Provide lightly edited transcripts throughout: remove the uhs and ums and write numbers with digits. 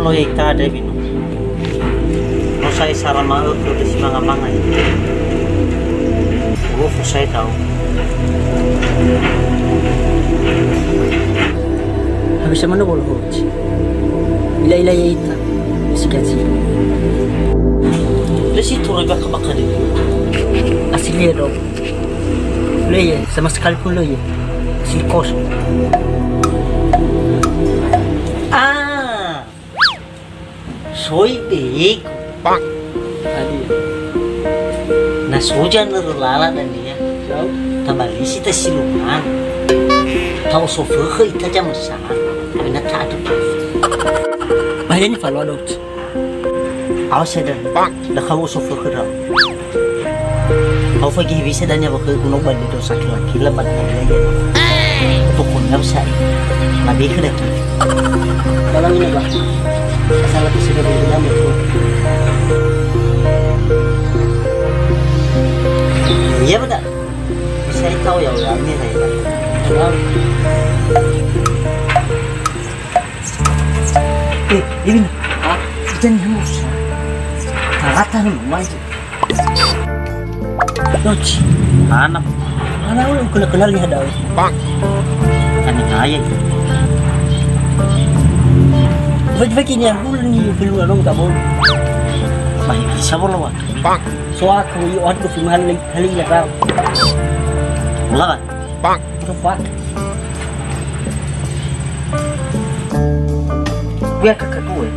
lo ika ada binu. No saya sarama ke di manga-manga. Saya tahu. Habis mana boleh hoji? Bila ila ya ita, sekian sih. Lesi tu rega kebakar dia. Asli dong. Lo ya, sama sekali pun lo ya. Asli kos. Ah, soy big. Bang. Tadi. Na soja nerlala dan dia. Tambali si ta siluman. Tahu sofa ita jam sana. Ina tak ada. Bahaya ni follow dong. Awas ada. Bang. Dah kau sofa kerja. Kau pergi bisa dan ya bakal gunung balik dosa laki lebat lagi. Pokoknya besar. Nabi kena. Kalau ini bah, asal aku sudah berbilang betul. Iya benar. Saya tahu ya orangnya saya. Salam. Ini. Ah, jangan hamus. Kata nih, maju. Noci. Anak. Anak udah kenal nih ada. Bang. Kami kaya. Bagi ni aku ni film orang kamu. Baik bisa boleh wah. Bang. So aku you want to film hal ini lah. Mulai. Bang. The fuck? Biar kakak gue.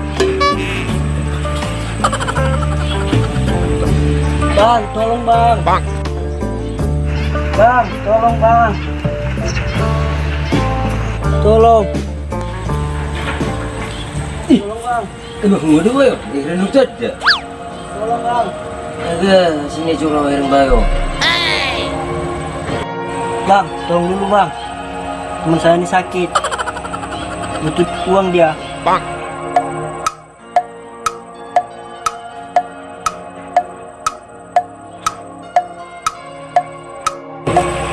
Bang, tolong bang. Bang. Bang, tolong bang. Tolong. Tolong bang. Emang mau dua yo? Ikan nutut dah. Tolong bang. Agak sini curang air bayo. Bang, tolong dulu bang. Teman saya ini sakit. Butuh uang dia. Bang.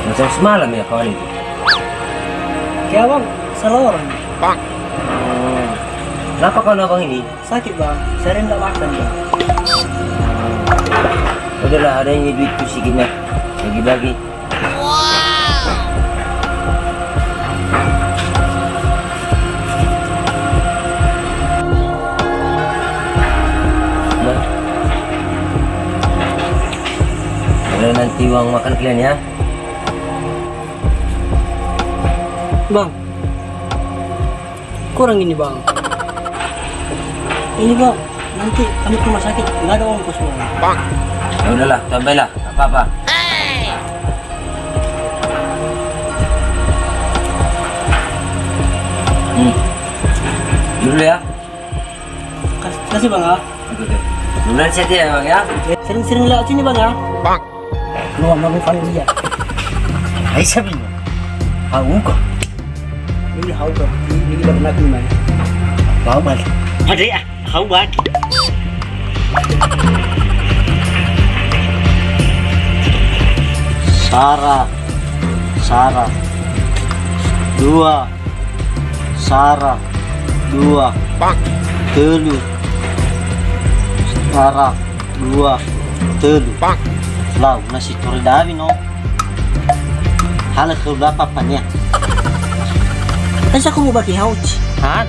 Macam semalam ya kawan itu. Ya bang, salah orang. Bang. Kenapa kawan abang ini? Sakit bang, sering nggak makan bang. Udahlah ada yang duit tu sikitnya. Bagi-bagi. Ada nanti uang makan kalian ya. Bang, kurang ini bang. Ini bang, nanti kami ke rumah sakit nggak ada ongkos bang. Bang. Ya udahlah, tambahlah, tak apa-apa. Dulu ya. Kasih bang ya. Duluan set ya bang ya. Sering-sering lewat sini bang ya. Bang. Keluar nama familia. Hai sabinya. Hau kok. Ini hau kok. Ini baru nak mana? Bawa balik. Ada ya. Kau balik. Sarah 2 Sarah 2 Bang. Telu Sarah 2 Telu Bang. Lau nasi turi davi no. Hala ke berapa apanya? Kan aku mau bagi hauci. Han,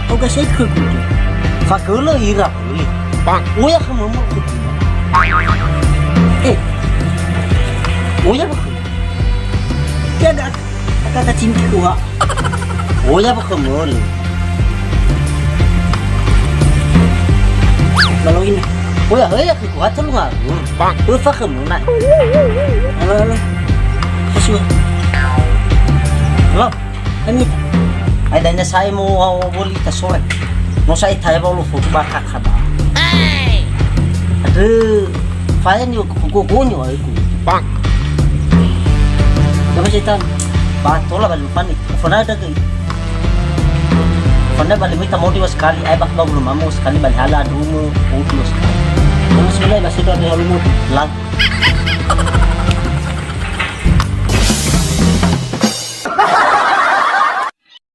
Kau kasih ke gue. fakula ira uli. Bang. Uya kamu mau kutu. Uya bakal. Ya gak kata cinta tua. Uya bakal mulu. Kalau ini, Uya ke kuat lu ngaku. Bang. Ufa kamu nak. halo. Kasih bang. Lo, Ini adanya saya mau beli tasore. Mau saya tanya mau lu foto bakal kada. Aduh, file ni kukukunyo aku. Bang. Dapat cerita, batola balik fan ni. Fana ada ke? Fana balik kita mau diwas sekali. Ay bak belum mau sekali balik hala dulu. Utus. yang sebenarnya masih ada halumu. Lang.